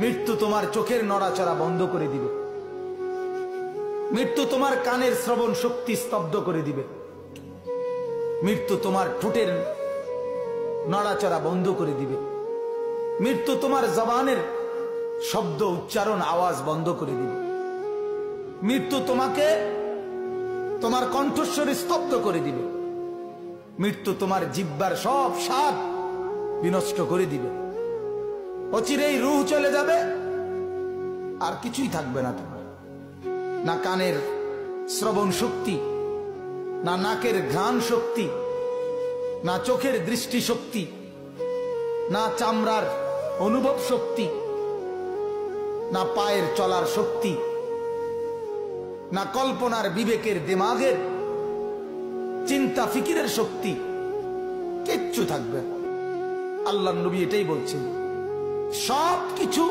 মৃত্যু তোমার চোখের নড়াচড়া বন্ধ করে দিবে। মৃত্যু তোমার কানের শ্রবণ শক্তি স্তব্ধ করে দিবে। মৃত্যু তোমার ঠোঁটের নড়াচড়া বন্ধ করে দিবে। মৃত্যু তোমার জবানের শব্দ উচ্চারণ আওয়াজ বন্ধ করে দিবে। মৃত্যু তোমাকে তোমার কণ্ঠস্বরে স্তব্ধ করে দিবে। মৃত্যু তোমার জিহ্বার সব স্বাদ বিনষ্ট করে দিবে। অচিরেই রূহ চলে যাবে, আর কিছুই থাকবে না তোমার। না কানের শ্রবণ শক্তি, না নাকের ঘ্রাণ শক্তি, না চোখের দৃষ্টি শক্তি, না চামড়ার অনুভব শক্তি, না পায়ের চলার শক্তি, না কল্পনার বিবেকের দিমাগের চিন্তা ফিকিরের শক্তি, কিচ্ছু থাকবে না। আল্লাহর নবী এটাই বলছেন, সব কিছু